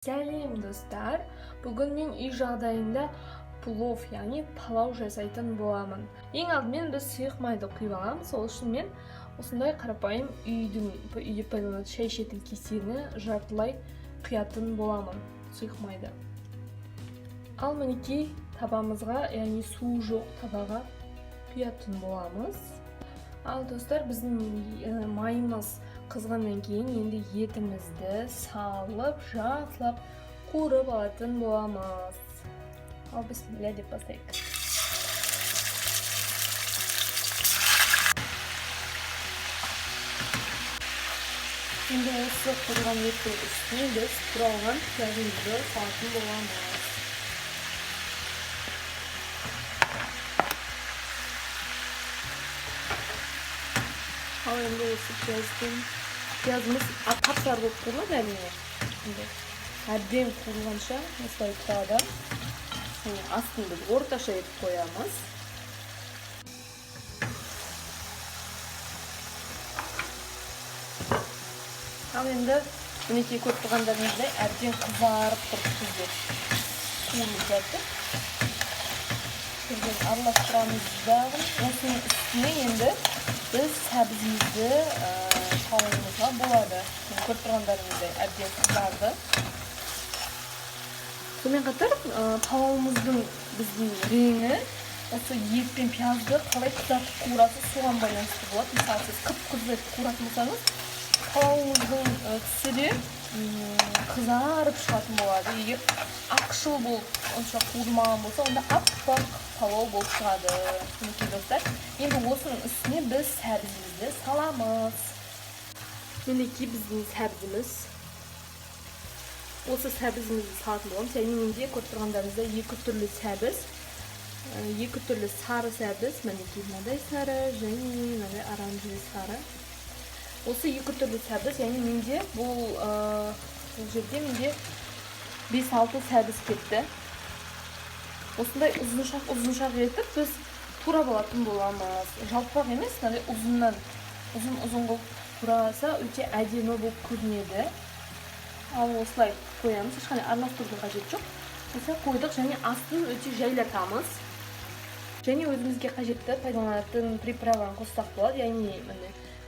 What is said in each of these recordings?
Сәлем достар. Бүгін мен үй жағдайында плов, яғни палау жасайтын боламын. Ең алдымен біз сұйық майды құйып аламыз. Сол үшін мен осындай қарапайым үйде пайдаланатын шай ішетін кесені жартылай құятын боламын сұйық майды. Ал мінекей табамызға, яғни су жоқ табаға құятын боламыз. Ал достар, біздің майымыз қызғаннан кейін енді етімізді салып, жақсылап қуырып алатын боламыз. Ал бісміллә деп бастайық. Енді осы қуырған еттің үстіне біз туралған пиязымызды салатын боламыз. Ал енді осы пиязымыз тап-тар болып қуырылады әрине. Әбден қуырылғанша осылай тұрады. Астын біз орташа етіп қоямыз. Ал енді мінекей көріп тұрғандарыңыздай әбден қызарып тұрып біздер қуырылып жатыр. Біздер араластырамыз дағы. Осының үстіне енді біз сәбізімізді салуымызға болады. Көріп тұрғандарыңыздай әбден қызарды. Сонымен қатар палауымыздың біздің реңі осы ет пен пиязды қалай қызартып қуырасыз соған байланысты болады. Мысалы сіз қып-қызыл етіп қуыратын болсаңыз, палауымыздың түсі де қызарып шығатын болады. Егер ақшыл болып онша қуырмаған болса, онда аппақ палау болып шығады. Мінекей достар, енді осының үстіне біз сәбізімізді саламыз. Мінекей біздің сәбізіміз. Осы сәбізімізді салатын боламыз. Яғни менде көріп тұрғандарыңызда екі түрлі сәбіз, екі түрлі сары сәбіз, мінекей мынадай сары және мынадай оранжевый сары. Осы екі түрлі сәбіз, яғни менде бұл жерде менде 5-6 сәбіз кетті. Осындай ұзыншақ етіп біз турап алатын боламыз. Жалпақ емес, мынадай ұзын қылып тураса өте әдемі болып көрінеді. Ал осылай қоямыз, ешқандай араластырудың қажет жоқ. Осылай қойдық және астын өте жайлатамыз. Және өзімізге қажетті пайдаланатын приправаны қоссақ болады. Яғни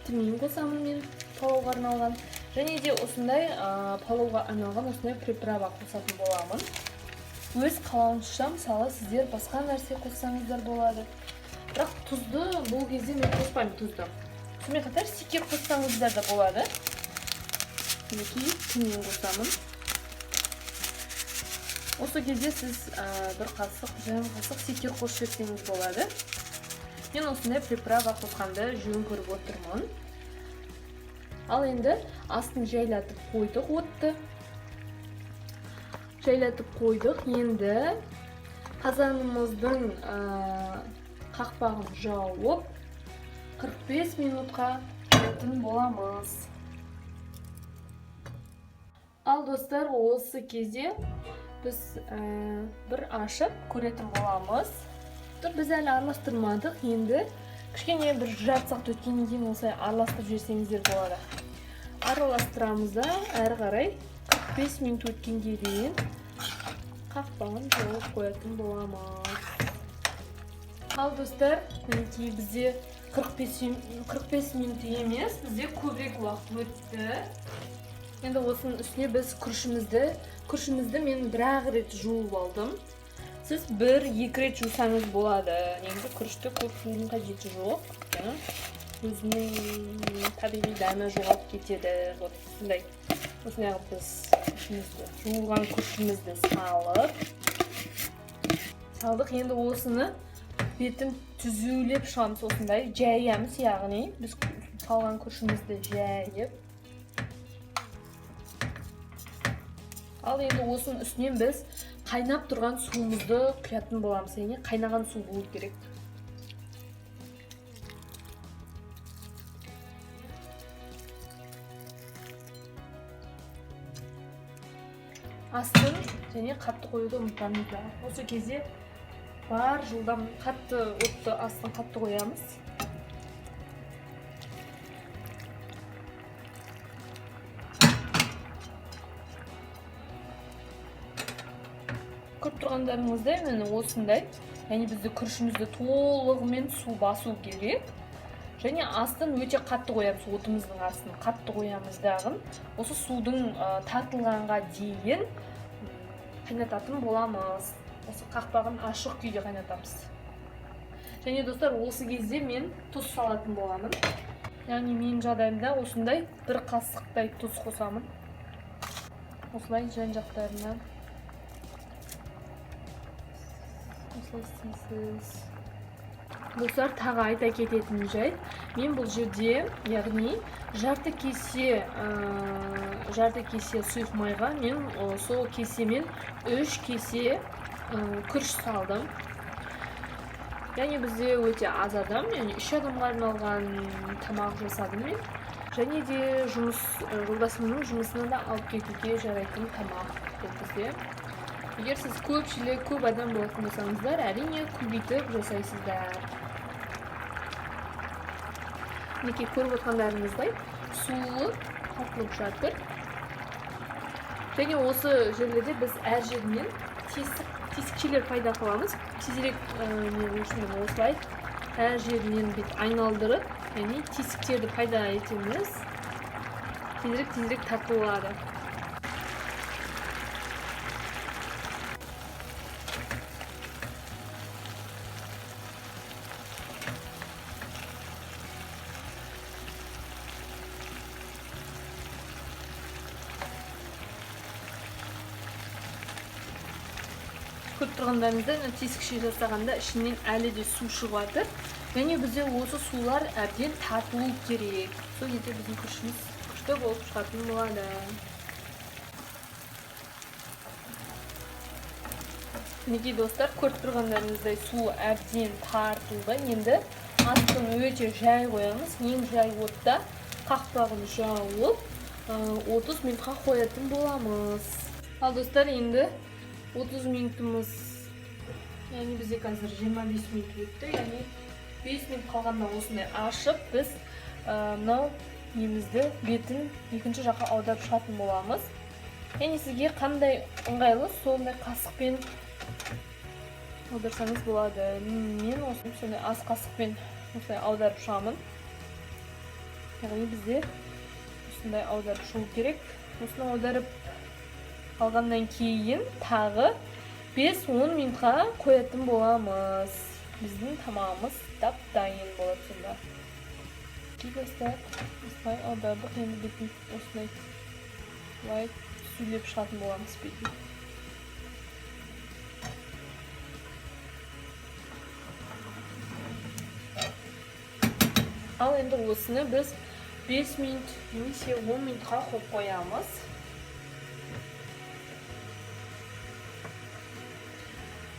тмин қосамын мен палауға арналған. Және де осындай палауға арналған осындай приправа қосатын боламын. Өз қалауыңызша, мысалы сіздер басқа нәрсе қоссаңыздар болады. Бірақ тұзды бұл кезде мен қоспаймын тұзды. Сонымен қатар сикер қоссаңыздар да болады. Мінекей тмин қосамын. Осы кезде сіз бір қасық, жарым қасық сикер қосып жіберсеңіз болады. Мен осындай приправа қосқанды жөн көріп отырмын. Ал енді астын жайлатып қойдық отты. Жайлатып қойдық. Енді қазанымыздың қақпағын жауып 45 минутқа қоятын боламыз. Ал достар, осы кезде біз бір ашып көретін боламыз. Біз әлі араластырмадық. Енді кішкене бір жарты сағат өткеннен кейін осылай араластырып жіберсеңіздер болады. Араластырамыз да әрі қарай 45 минут өткенге дейін қақпағын жауып қоятын боламыз. Ал достар, мінекей бізде 45 минут емес, бізде көбірек уақыт өтті. Енді осының үстіне біз күрішімізді мен бір-ақ рет жуып алдым. Сіз 1-2 рет жусаңыз болады. Негізі күрішті көп жуудың қажеті жоқ. Өзінің табиғи дәмі жоғалып кетеді. Осындай біз жуылған күрішімізді салдық. Енді осыны бетін түзулеп шығамыз, осындай жаямыз, яғни біз салған күрішімізді жайып. Ал енді осының үстінен біз қайнап тұрған суымызды құятын боламыз. Яғни қайнаған су болу керек. Астын және қатты қоюды ұмытпаңыздар. Осы кезде бар жылдам қатты отты астын қатты қоямыз. көріп тұрғандарыңыздай міне осындай. Яғни бізді күрішімізді толығымен су басу керек. Және астын өте қатты қоямыз, отымыздың астын қатты қоямыз дағын. Осы судың тартылғанға дейін қайнататын боламыз. Осы қақпағын ашық күйде қайнатамыз. Және достар, осы кезде мен тұз салатын боламын. Яғни менің жағдайымда осындай бір қасықтай тұз қосамын. Осылай жан-жақтарына. Осылай істейсіз. Достар, тағы айта кететін жайт, мен бұл жерде, яғни жарты кесе сұйық майға мен сол кесемен 3 кесе күріш салдым. Яғни бізде өте аз адам, яғни 3 адамға арналған тамақ жасадым мен. Және де жолдасымның жұмысына да алып кетуге жарайтын тамақ бұл бізде. Егер сіз көп адам болатын болсаңыздар, әрине көбейтіп жасайсыздар. Мінекей көріп отырғандарыңыздай суы қатылып жатыр. Және осы жерлерде біз әр жерінен тесікшелер пайда қыламыз. Тезірек осылай әр жерінен айналдырып, яғни тесіктерді пайда етеміз. Тезірек тартылады. Көріп тұрғандарыңызда тесікше жасағанда ішінен әлі де су шығып жатыр. Және бізде осы сулар әбден тартылу керек. Сол кезде біздің күрішіміз күшті болып шығатын болады. Мінекей достар, көріп тұрғандарыңыздай су әбден тартылды. Енді астын өте жай қоямыз. Ең жай отта қақпағын жауып 30 минутқа қоятын боламыз. Ал достар, енді 30 минутымыз, яғни бізде қазір 25 минут өтті, яғни 5 минут қалғанда осындай ашып, біз мынау немізді бетін екінші жаққа аударып шығатын боламыз. Яғни сізге қандай ыңғайлы, сондай қасықпен аударсаңыз болады. Мен осындай аз қасықпен осындай аударып шығамын. Яғни бізде осындай аударып шығу керек. Осыны аударып алғаннан кейін тағы 5-10 минутқа қоятын боламыз. Біздің тамағымыз дайын болады сонда. Достар, осылай аудардық. Енді бетін осылай сүйлеп шығатын боламыз бетін. Ал енді осыны біз 5 минут немесе 10 минутқа қоямыз.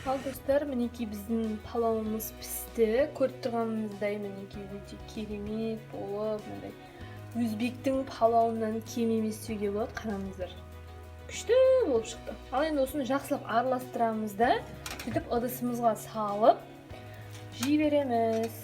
Ал достар, мінекей біздің палауымыз пісті. Көріп тұрғанымыздай мінекей өте керемет болып, өзбектің палауынан кем емес деуге болады. Қараңыздар, күшті болып шықты. Ал енді осыны жақсылап араластырамыз да, сөйтіп ыдысымызға салып жей береміз.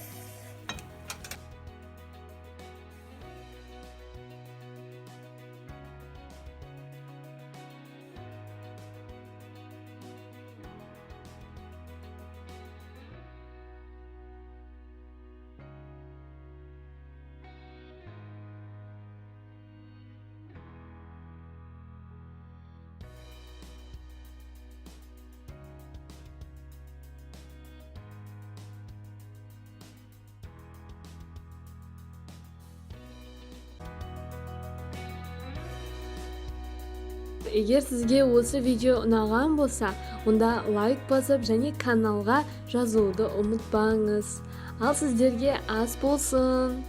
Егер сізге осы видео ұнаған болса, онда лайк басып және каналға жазуды ұмытпаңыз. Ал сіздерге ас болсын.